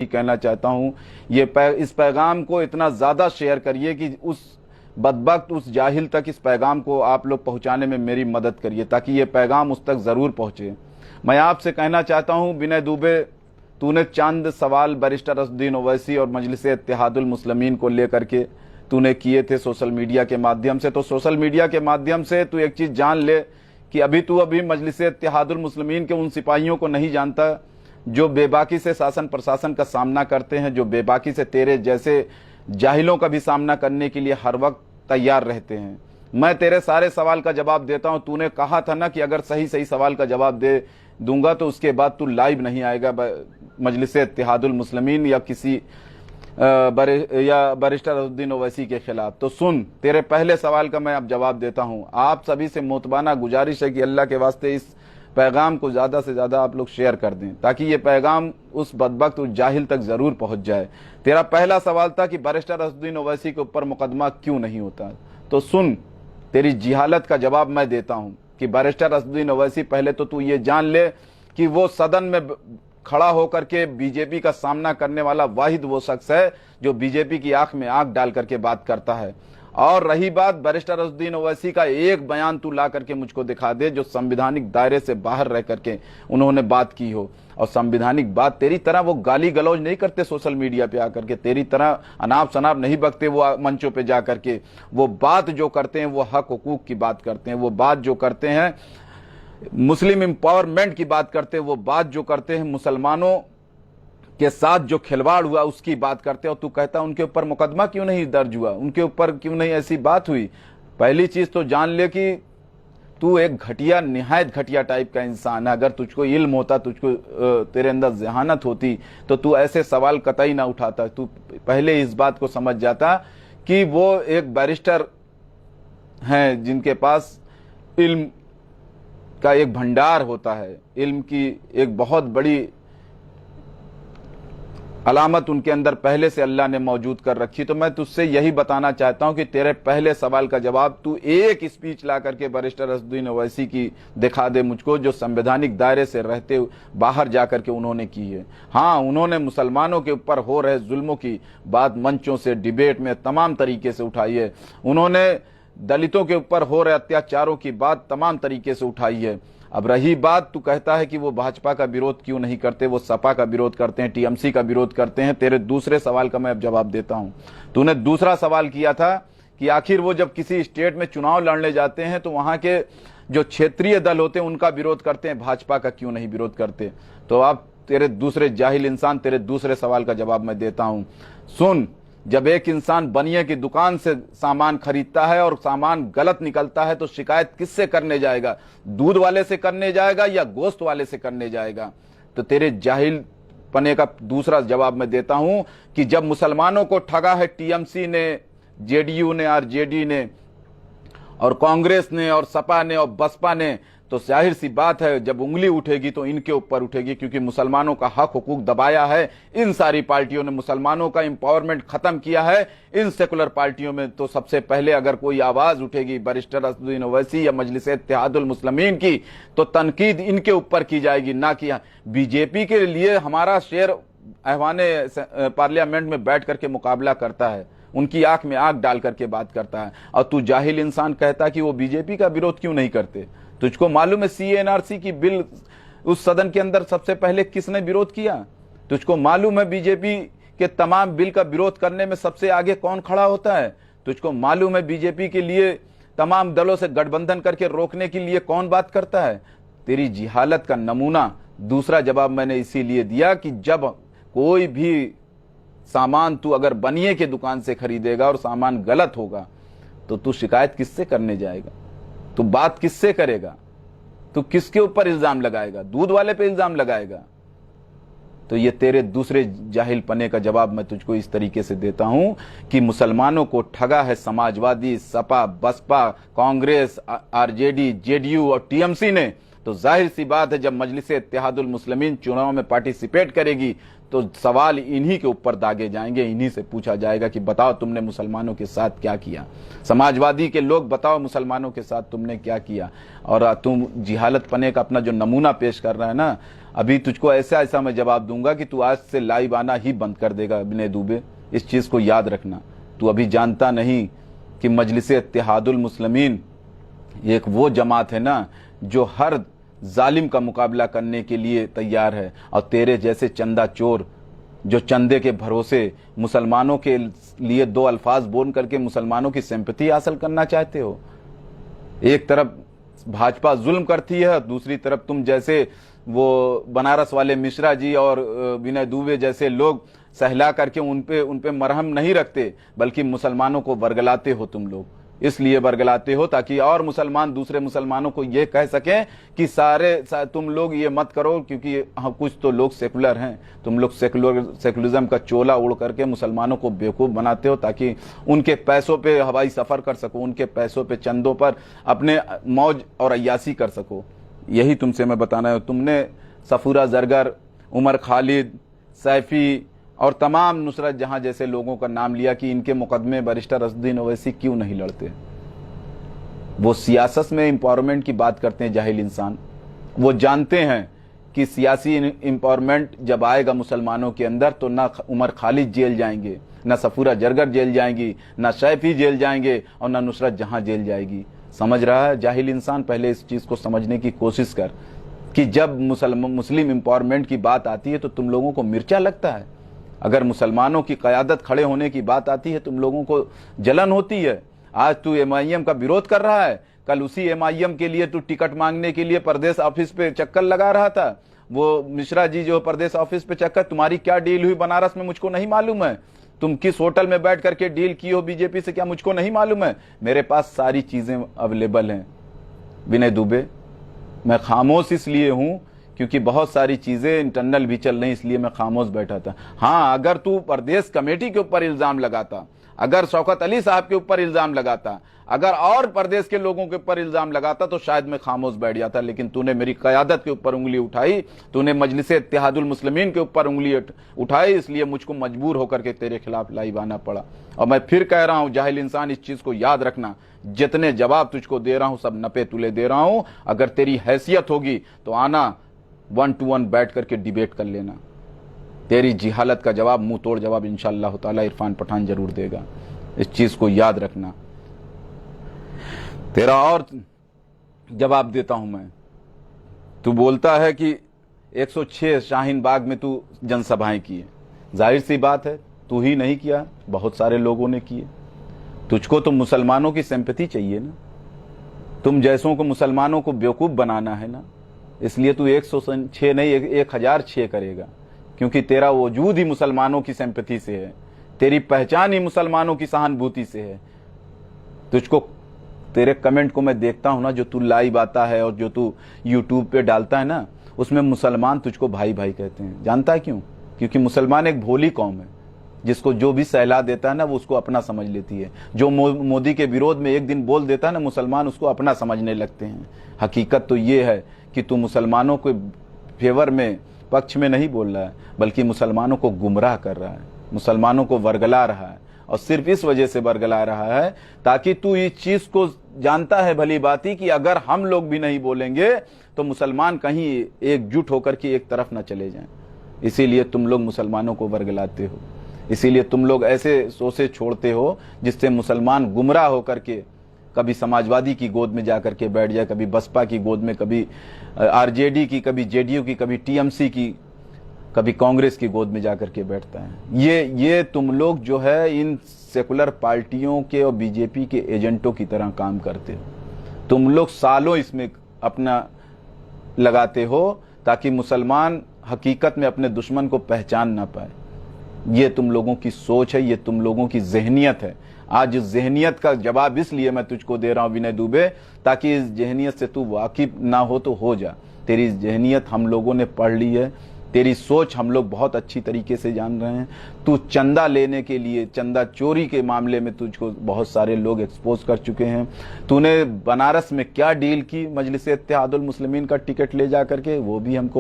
कहना चाहता हूं, इस पैगाम को इतना ज्यादा शेयर करिए कि उस बदबख्त, उस जाहिल तक इस पैगाम को आप लोग पहुंचाने में मेरी मदद करिए, ताकि ये पैगाम उस तक जरूर पहुंचे। मैं आपसे कहना चाहता हूं, विनय दुबे, तूने चंद सवाल बैरिस्टर असदुद्दीन ओवैसी और मजलिस इत्तेहादुल मुस्लिमीन को लेकर के तूने किए थे सोशल मीडिया के माध्यम से। तो सोशल मीडिया के माध्यम से तू एक चीज जान ले कि अभी मजलिस इत्तेहादुल मुस्लिमीन के उन सिपाहियों को नहीं जानता जो बेबाकी से शासन प्रशासन का सामना करते हैं, जो बेबाकी से तेरे जैसे जाहिलों का भी सामना करने के लिए हर वक्त तैयार रहते हैं। मैं तेरे सारे सवाल का जवाब देता हूं। तूने कहा था ना कि अगर सही सही सवाल का जवाब दे दूंगा तो उसके बाद तू लाइव नहीं आएगा मजलिस इत्तेहादुल मुस्लिमीन या किसी बैरिस्टर असदुद्दीन ओवैसी के खिलाफ। तो सुन, तेरे पहले सवाल का मैं अब जवाब देता हूं। आप सभी से मोतबाना गुजारिश है कि अल्लाह के वास्ते इस पैगाम को ज्यादा से ज्यादा आप लोग शेयर कर दें, ताकि ये पैगाम उस बदबख्त, उस जाहिल तक जरूर पहुंच जाए। तेरा पहला सवाल था कि बैरिस्टर असदुद्दीन ओवैसी के ऊपर मुकदमा क्यों नहीं होता। तो सुन, तेरी जिहालत का जवाब मैं देता हूं कि बैरिस्टर असदुद्दीन ओवैसी, पहले तो तू ये जान ले कि वो सदन में खड़ा होकर के बीजेपी का सामना करने वाला वाहिद वो शख्स है जो बीजेपी की आंख में आंख डाल करके बात करता है। और रही बात बैरिस्टर असदुद्दीन ओवैसी का, एक बयान तू ला करके मुझको दिखा दे जो संवैधानिक दायरे से बाहर रह करके उन्होंने बात की हो। और संवैधानिक बात, तेरी तरह वो गाली गलौज नहीं करते सोशल मीडिया पे आकर के, तेरी तरह अनाप शनाप नहीं बकते वो मंचों पे जा करके। वो बात जो करते हैं वो हक हुकूक की बात करते हैं, वो बात जो करते हैं मुस्लिम एम्पावरमेंट की बात करते हैं, वो बात जो करते हैं मुसलमानों के साथ जो खिलवाड़ हुआ उसकी बात करते हैं। और तू कहता उनके ऊपर मुकदमा क्यों नहीं दर्ज हुआ, उनके ऊपर क्यों नहीं ऐसी बात हुई। पहली चीज तो जान ले कि तू एक घटिया, निहायत घटिया टाइप का इंसान है। अगर तुझको इल्म होता, तुझको तेरे अंदर जहानत होती तो तू ऐसे सवाल कतई ना उठाता। तू पहले इस बात को समझ जाता कि वो एक बैरिस्टर हैं जिनके पास इल्म का एक भंडार होता है, इल्म की एक बहुत बड़ी अलामत उनके अंदर पहले से अल्लाह ने मौजूद कर रखी। तो मैं तुझसे यही बताना चाहता हूं कि तेरे पहले सवाल का जवाब तू एक स्पीच ला करके बैरिस्टर असदुद्दीन ओवैसी की दिखा दे मुझको, जो संवैधानिक दायरे से रहते बाहर जाकर के उन्होंने की है। हाँ, उन्होंने मुसलमानों के ऊपर हो रहे जुल्मों की बात मंचों से, डिबेट में तमाम तरीके से उठाई है। उन्होंने दलितों के ऊपर हो रहे अत्याचारों की बात तमाम तरीके से उठाई है। अब रही बात, तू कहता है कि वो भाजपा का विरोध क्यों नहीं करते, वो सपा का विरोध करते हैं, टीएमसी का विरोध करते हैं। तेरे दूसरे सवाल का मैं अब जवाब देता हूं। तूने दूसरा सवाल किया था कि आखिर वो जब किसी स्टेट में चुनाव लड़ने जाते हैं तो वहां के जो क्षेत्रीय दल होते हैं उनका विरोध करते हैं, भाजपा का क्यों नहीं विरोध करते। तो अब तेरे दूसरे जाहिल इंसान, तेरे दूसरे सवाल का जवाब मैं देता हूं। सुन, जब एक इंसान बनिए की दुकान से सामान खरीदता है और सामान गलत निकलता है तो शिकायत किससे करने जाएगा, दूध वाले से करने जाएगा या गोश्त वाले से करने जाएगा। तो तेरे जाहिल पने का दूसरा जवाब मैं देता हूं कि जब मुसलमानों को ठगा है टीएमसी ने, जेडीयू ने, आरजेडी ने और कांग्रेस ने और सपा ने और बसपा ने, तो जाहिर सी बात है जब उंगली उठेगी तो इनके ऊपर उठेगी, क्योंकि मुसलमानों का हक हुकूक दबाया है इन सारी पार्टियों ने, मुसलमानों का एम्पावरमेंट खत्म किया है इन सेकुलर पार्टियों में। तो सबसे पहले अगर कोई आवाज उठेगी बैरिस्टर असदुद्दीन ओवैसी या मजलिस इत्तेहादुल मुस्लिमीन की, तो तनकीद इनके ऊपर की जाएगी, ना कि बीजेपी के लिए हमारा शेर ऐवाने पार्लियामेंट में बैठ करके मुकाबला करता है, उनकी आंख में आंख डाल करके बात करता है। और तू जाहिल इंसान कहता कि वो बीजेपी का विरोध क्यों नहीं करते। तुझको मालूम है सीएनआरसी की बिल उस सदन के अंदर सबसे पहले किसने विरोध किया। तुझको मालूम है बीजेपी के तमाम बिल का विरोध करने में सबसे आगे कौन खड़ा होता है। तुझको मालूम है बीजेपी के लिए तमाम दलों से गठबंधन करके रोकने के लिए कौन बात करता है। तेरी जिहालत का नमूना दूसरा जवाब मैंने इसीलिए दिया कि जब कोई भी सामान तू अगर बनिए के दुकान से खरीदेगा और सामान गलत होगा तो तू शिकायत किससे करने जाएगा, तू बात किससे करेगा, तू किसके ऊपर इल्जाम लगाएगा, दूध वाले पे इल्जाम लगाएगा। तो ये तेरे दूसरे जाहिल पने का जवाब मैं तुझको इस तरीके से देता हूं कि मुसलमानों को ठगा है समाजवादी, सपा, बसपा, कांग्रेस, आरजेडी, जेडीयू और टीएमसी ने। तो जाहिर सी बात है जब मजलिस इत्तेहादुल मुस्लिमीन चुनाव में पार्टिसिपेट करेगी तो सवाल इन्हीं के ऊपर दागे जाएंगे, इन्हीं से पूछा जाएगा कि बताओ तुमने मुसलमानों के साथ क्या किया। समाजवादी के लोग बताओ मुसलमानों के साथ तुमने क्या किया। और तुम जिहालत पने का अपना जो नमूना पेश कर रहा है ना, अभी तुझको ऐसा ऐसा मैं जवाब दूंगा कि तू आज से लाइव आना ही बंद कर देगा विनय दुबे। इस चीज को याद रखना। तू अभी जानता नहीं कि मजलिस इत्तेहादुल मुस्लिमीन एक वो जमात है ना जो हर जालिम का मुकाबला करने के लिए तैयार है। और तेरे जैसे चंदा चोर जो चंदे के भरोसे मुसलमानों के लिए दो अल्फाज बोल करके मुसलमानों की सिंपैथी हासिल करना चाहते हो। एक तरफ भाजपा जुल्म करती है, दूसरी तरफ तुम जैसे वो बनारस वाले मिश्रा जी और विनय दुबे जैसे लोग सहला करके उन पे मरहम नहीं रखते, बल्कि मुसलमानों को बरगलाते हो। तुम लोग इसलिए बरगलाते हो ताकि और मुसलमान दूसरे मुसलमानों को ये कह सकें कि तुम लोग ये मत करो, क्योंकि हम कुछ तो लोग सेकुलर हैं। तुम लोग सेकुलरिज्म का चोला उड़ करके मुसलमानों को बेवकूफ़ बनाते हो ताकि उनके पैसों पे हवाई सफ़र कर सको, उनके पैसों पे चंदों पर अपने मौज और अय्यासी कर सको। यही तुमसे मैं बताना है। तुमने सफूरा जरगर, उमर खालिद, सैफी और तमाम नुसरत जहां जैसे लोगों का नाम लिया कि इनके मुकदमे बैरिस्टर असदुद्दीन ओवैसी क्यों नहीं लड़ते। वो सियासत में एम्पावरमेंट की बात करते हैं जाहिल इंसान। वो जानते हैं कि सियासी एम्पावरमेंट जब आएगा मुसलमानों के अंदर तो ना उमर खालिद जेल जाएंगे, ना सफूरा जरगर जेल जाएंगी, ना सैफी जेल जाएंगे और ना नुसरत जहां जेल जाएगी। समझ रहा है जाहिल इंसान? पहले इस चीज को समझने की कोशिश कर कि जब मुस्लिम एम्पावरमेंट की बात आती है तो तुम लोगों को मिर्चा लगता है। अगर मुसलमानों की क़यादत खड़े होने की बात आती है तुम लोगों को जलन होती है। आज तू MIM का विरोध कर रहा है, कल उसी MIM के लिए तू टिकट मांगने के लिए प्रदेश ऑफिस पे चक्कर लगा रहा था। वो मिश्रा जी जो प्रदेश ऑफिस पे चक्कर, तुम्हारी क्या डील हुई बनारस में मुझको नहीं मालूम है। तुम किस होटल में बैठ करके डील की हो बीजेपी से क्या मुझको नहीं मालूम है। मेरे पास सारी चीजें अवेलेबल हैं विनय दुबे। मैं खामोश इसलिए हूं क्योंकि बहुत सारी चीजें इंटरनल भी चल रही, इसलिए मैं खामोश बैठा था। हाँ, अगर तू प्रदेश कमेटी के ऊपर इल्जाम लगाता, अगर शौकत अली साहब के ऊपर इल्जाम लगाता, अगर और प्रदेश के लोगों के ऊपर इल्जाम लगाता तो शायद मैं खामोश बैठ जाता। लेकिन तूने मेरी क़यादत के ऊपर उंगली उठाई, तूने मजलिस इत्तेहादुल मुस्लिमीन के ऊपर उंगली उठाई, इसलिए मुझको मजबूर होकर के तेरे खिलाफ लाइव आना पड़ा। और मैं फिर कह रहा हूं जाहिल इंसान, इस चीज को याद रखना, जितने जवाब तुझको दे रहा हूं सब नपे तुले दे रहा हूं। अगर तेरी हैसियत होगी तो आना 1 to 1 बैठ करके डिबेट कर लेना। तेरी जिहालत का जवाब, मुंह तोड़ जवाब इंशाअल्लाह ताला इरफान पठान जरूर देगा। इस चीज को याद रखना। तेरा और जवाब देता हूं मैं। तू बोलता है कि 106 शाहीन बाग में तू जनसभाएं किए। जाहिर सी बात है तू ही नहीं किया, बहुत सारे लोगों ने किए। तुझको तो मुसलमानों की सिंपैथी चाहिए ना, तुम जैसों को मुसलमानों को बेवकूफ बनाना है ना, इसलिए तू 106 नहीं 1006 करेगा, क्योंकि तेरा वजूद ही मुसलमानों की सिंपैथी से है, तेरी पहचान ही मुसलमानों की सहानुभूति से है। तुझको, तेरे कमेंट को मैं देखता हूं ना, जो तू लाइव आता है और जो तू यूट्यूब पे डालता है ना, उसमें मुसलमान तुझको भाई भाई कहते हैं। जानता है क्यों? क्योंकि मुसलमान एक भोली कौम है, जिसको जो भी सहला देता है ना वो उसको अपना समझ लेती है। जो मोदी के विरोध में एक दिन बोल देता है ना, मुसलमान उसको अपना समझने लगते हैं। हकीकत तो ये है कि तू मुसलमानों के फेवर में, पक्ष में नहीं बोल रहा है, बल्कि मुसलमानों को गुमराह कर रहा है, मुसलमानों को वर्गला रहा है। और सिर्फ इस वजह से वर्गला रहा है ताकि तू इस चीज को जानता है भली बाती कि अगर हम लोग भी नहीं बोलेंगे तो मुसलमान कहीं एकजुट होकर के एक तरफ न चले जाएं। इसीलिए तुम लोग मुसलमानों को वर्गलाते हो, इसीलिए तुम लोग ऐसे सोचे छोड़ते हो जिससे मुसलमान गुमराह होकर के कभी समाजवादी की गोद में जाकर के बैठ जाए, कभी बसपा की गोद में, कभी आरजेडी की, कभी जेडीयू की, कभी टीएमसी की, कभी कांग्रेस की गोद में जाकर के बैठता है। ये तुम लोग जो है इन सेकुलर पार्टियों के और बीजेपी के एजेंटों की तरह काम करते हो। तुम लोग सालों इसमें अपना लगाते हो ताकि मुसलमान हकीकत में अपने दुश्मन को पहचान ना पाए। ये तुम लोगों की सोच है, ये तुम लोगों की जहनियत है। आज इस जहनियत का जवाब इसलिए मैं तुझको दे रहा हूं विनय दुबे, ताकि इस जहनियत से तू वाकिफ ना हो तो हो जा। तेरी जहनियत हम लोगों ने पढ़ ली है, तेरी सोच हम लोग बहुत अच्छी तरीके से जान रहे हैं। तू चंदा लेने के लिए, चंदा चोरी के मामले में तुझको बहुत सारे लोग एक्सपोज कर चुके हैं। तूने बनारस में क्या डील की मजलिस इत्तेहादुल मुस्लिमीन का टिकट ले जा करके, वो भी हमको